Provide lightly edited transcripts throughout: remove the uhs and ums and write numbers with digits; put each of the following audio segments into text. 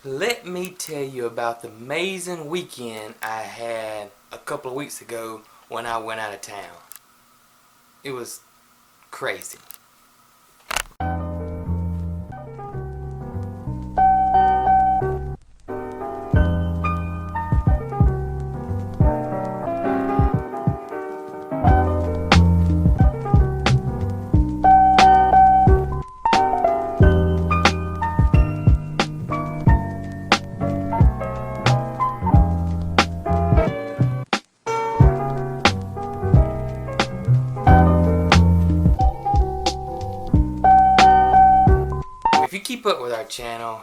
Let me tell you about the amazing weekend I had a couple of weeks ago when I went out of town. It was crazy. If you keep up with our channel,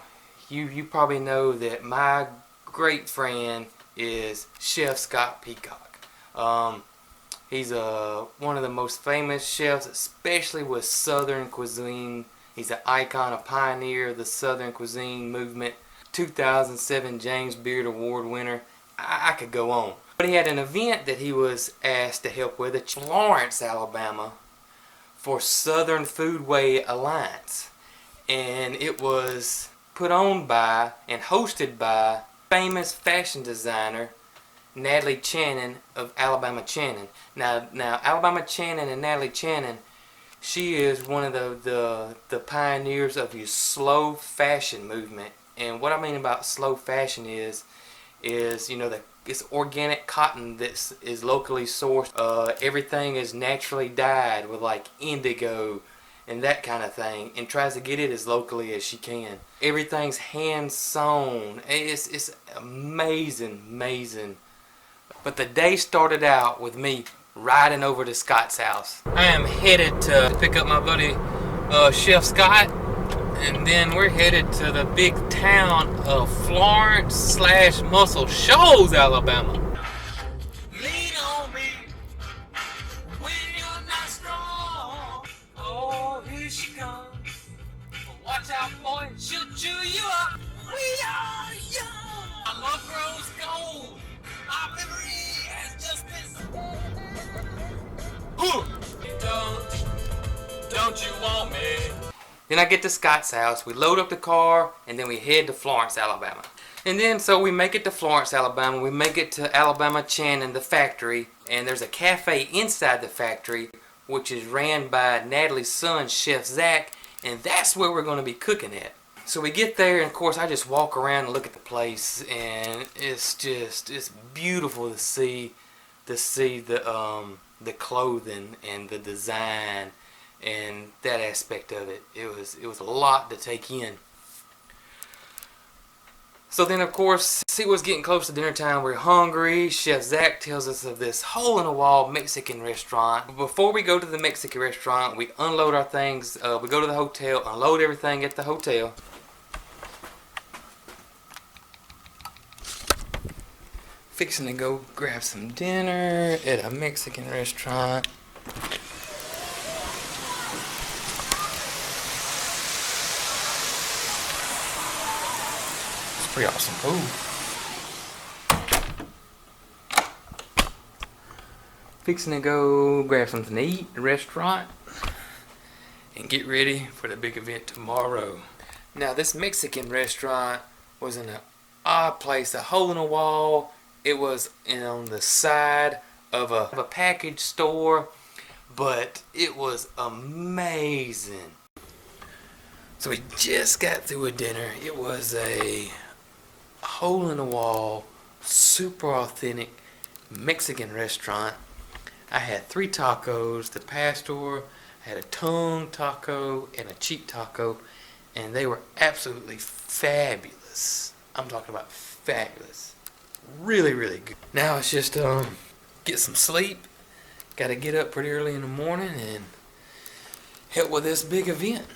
you probably know that my great friend is Chef Scott Peacock. He's one of the most famous chefs, especially with Southern cuisine. He's an icon, a pioneer of the Southern cuisine movement. 2007 James Beard Award winner. I could go on. But he had an event that he was asked to help with at Florence, Alabama, for Southern Foodway Alliance. And it was put on by and hosted by famous fashion designer Natalie Channing of Alabama Channing. Now Alabama Channing and Natalie Channing, she is one of the pioneers of the slow fashion movement. And what I mean about slow fashion is you know, it's organic cotton that is locally sourced. Everything is naturally dyed with like indigo and that kind of thing, and tries to get it as locally as she can. Everything's hand sewn. It's amazing. But the day started out with me riding over to Scott's house. I am headed to pick up my buddy Chef Scott, and then we're headed to the big town of Florence / Muscle Shoals, Alabama. Watch out, boy, she'll chew you up. We are young. Our love grows cold. Our memory has just been. Don't you want me? Then I get to Scott's house. We load up the car, and then we head to Florence, Alabama. And then so we make it to Florence, Alabama. We make it to Alabama Channing, the factory, and there's a cafe inside the factory, which is ran by Natalie's son, Chef Zach. And that's where we're going to be cooking at. So we get there, and of course I just walk around and look at the place, and it's beautiful to see the clothing and the design and that aspect of it. It was a lot to take in. So then, of course, it was getting close to dinner time. We're hungry. Chef Zach tells us of this hole-in-the-wall Mexican restaurant. But before we go to the Mexican restaurant, we unload our things. We go to the hotel, unload everything at the hotel. Fixing to go grab some dinner at a Mexican restaurant. Pretty awesome food. Fixing to go grab something to eat at a restaurant and get ready for the big event tomorrow. Now this Mexican restaurant was in an odd place, a hole in the wall. It was on the side of a package store, but it was amazing. So we just got through with dinner. It was a hole in the wall, super authentic Mexican restaurant. I had 3 tacos, the pastor, I had a tongue taco and a cheek taco, and they were absolutely fabulous. I'm talking about fabulous. Really good. Now it's just get some sleep. Got to get up pretty early in the morning and help with this big event.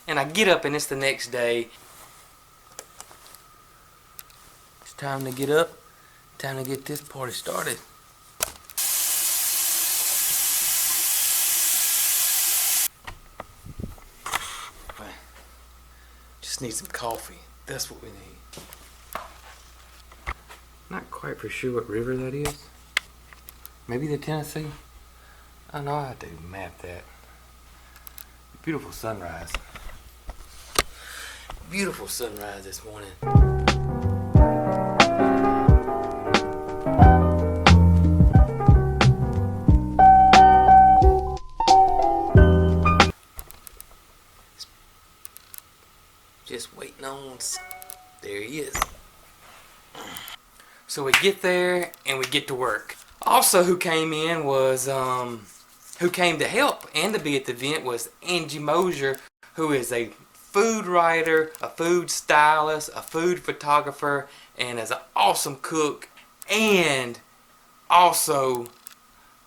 And I get up and it's the next day. Time to get up, time to get this party started. Just need some coffee. That's what we need. Not quite for sure what river that is. Maybe the Tennessee? I know I have to map that. Beautiful sunrise. Beautiful sunrise this morning. Just waiting on. There he is. So we get there and we get to work. Also, who came in was who came to help and to be at the event was Angie Mosier, who is a food writer, a food stylist, a food photographer, and is an awesome cook. And also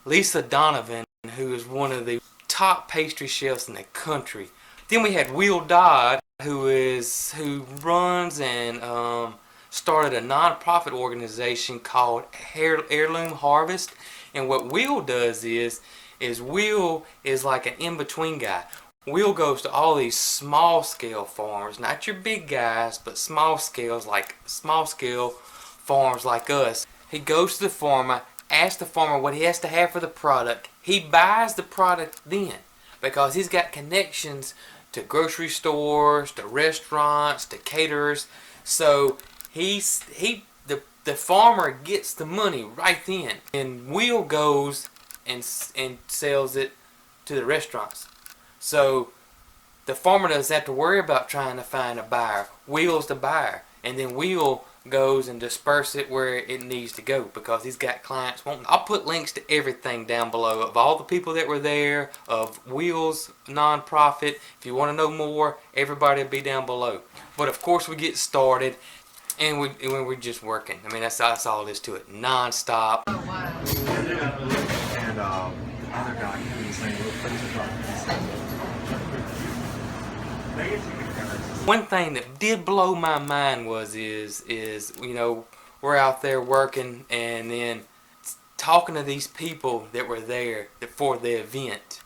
Lisa Donovan, who is one of the top pastry chefs in the country. Then we had Will Dodd, who runs and started a non-profit organization called Heirloom Harvest. And what Will does is Will is like an in-between guy. Will goes to all these small-scale farms, not your big guys, but small-scale farms like us. He goes to the farmer, asks the farmer what he has to have for the product. He buys the product then because he's got connections to grocery stores, to restaurants, to caterers. So the farmer gets the money right then, and Will goes and sells it to the restaurants. So the farmer doesn't have to worry about trying to find a buyer. Will's the buyer, and then Will goes and disperses it where it needs to go because he's got clients wanting. I'll put links to everything down below of all the people that were there, of Will's nonprofit. If you want to know more, everybody will be down below. But of course we get started, and we're just working. I mean, that's all there is to it, non-stop. Oh, wow. And the other guy, he was saying, we'll put it on. One thing that did blow my mind was we're out there working and then talking to these people that were there for the event,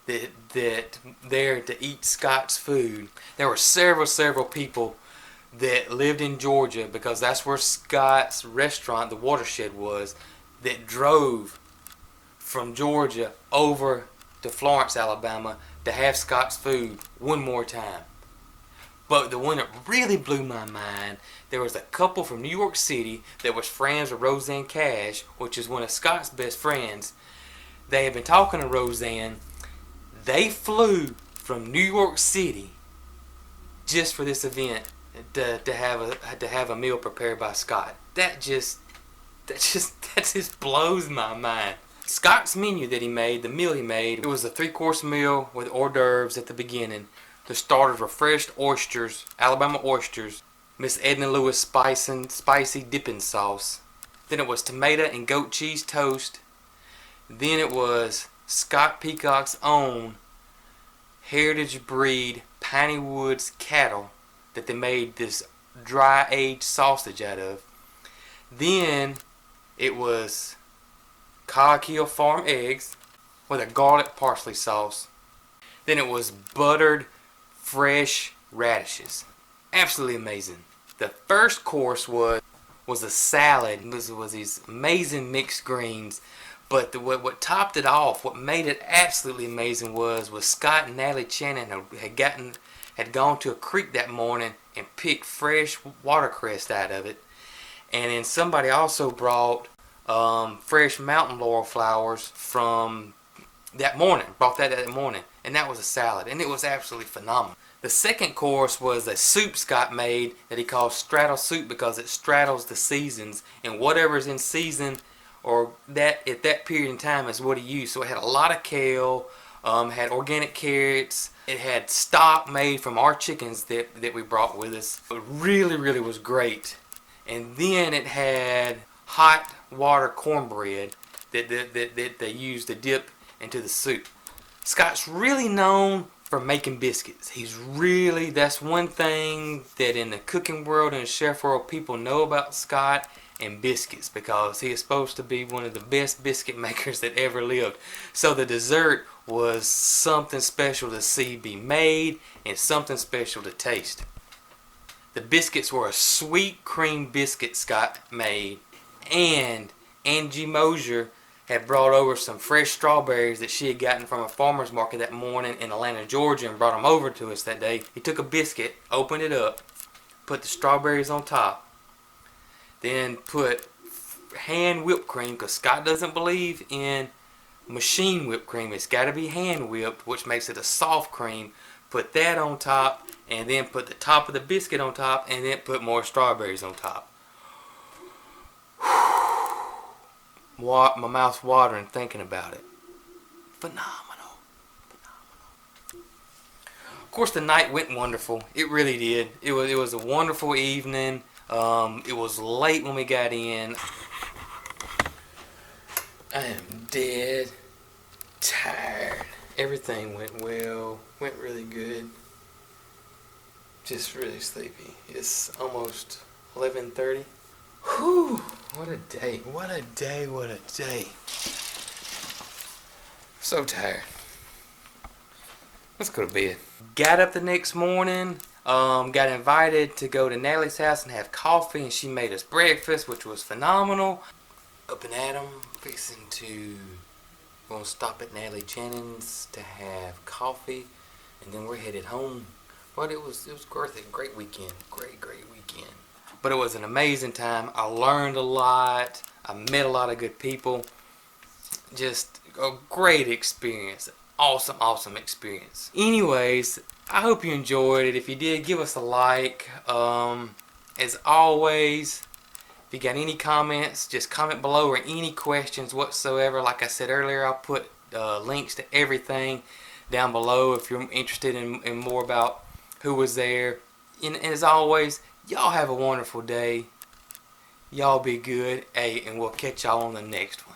that there to eat Scott's food. There were several people that lived in Georgia, because that's where Scott's restaurant, the Watershed, was, that drove from Georgia over to Florence, Alabama to have Scott's food one more time. But the one that really blew my mind, there was a couple from New York City that was friends with Roseanne Cash, which is one of Scott's best friends. They had been talking to Roseanne. They flew from New York City just for this event to have a meal prepared by Scott. That just blows my mind. Scott's menu that he made, the meal he made, it was a 3-course meal with hors d'oeuvres at the beginning. The starters were fresh oysters, Alabama oysters, Miss Edna Lewis spicy dipping sauce. Then it was tomato and goat cheese toast. Then it was Scott Peacock's own heritage breed Piney Woods cattle that they made this dry aged sausage out of. Then it was Cog Hill Farm eggs with a garlic parsley sauce. Then it was buttered fresh radishes. Absolutely amazing. The first course was a salad. It was these amazing mixed greens. But what topped it off, what made it absolutely amazing was Scott and Natalie Channing had gone to a creek that morning and picked fresh watercress out of it. And then somebody also brought fresh mountain laurel flowers from that morning. Brought that morning. And that was a salad. And it was absolutely phenomenal. The second course was a soup Scott made that he called straddle soup, because it straddles the seasons. And whatever's in season or that at that period in time is what he used. So it had a lot of kale, had organic carrots. It had stock made from our chickens that we brought with us. It really was great. And then it had hot water cornbread that they used to dip into the soup. Scott's really known for making biscuits. That's one thing that in the cooking world and the chef world people know about Scott, and biscuits, because he is supposed to be one of the best biscuit makers that ever lived. So the dessert was something special to see be made and something special to taste. The biscuits were a sweet cream biscuit Scott made, and Angie Mosier had brought over some fresh strawberries that she had gotten from a farmer's market that morning in Atlanta, Georgia, and brought them over to us that day. He took a biscuit, opened it up, put the strawberries on top, then put hand whipped cream, because Scott doesn't believe in machine whipped cream. It's got to be hand whipped, which makes it a soft cream. Put that on top, and then put the top of the biscuit on top, and then put more strawberries on top. My mouth's watering thinking about it. Phenomenal. Of course, the night went wonderful. It really did. It was a wonderful evening. It was late when we got in. I am dead tired. Everything went well. Went really good. Just really sleepy. It's almost 11:30. Whew, what a day, what a day, what a day. So tired. Let's go to bed. Got up the next morning, got invited to go to Natalie's house and have coffee, and she made us breakfast, which was phenomenal. Up and at 'em, gonna stop at Natalie Jennings to have coffee, and then we're headed home. But it was worth it. Great weekend, great weekend. But it was an amazing time. I learned a lot. I met a lot of good people. Just a great experience. Awesome experience. Anyways, I hope you enjoyed it. If you did, give us a like. As always, if you got any comments, just comment below, or any questions whatsoever. Like I said earlier, I'll put links to everything down below if you're interested in more about who was there. And as always, y'all have a wonderful day. Y'all be good. Hey, and we'll catch y'all on the next one.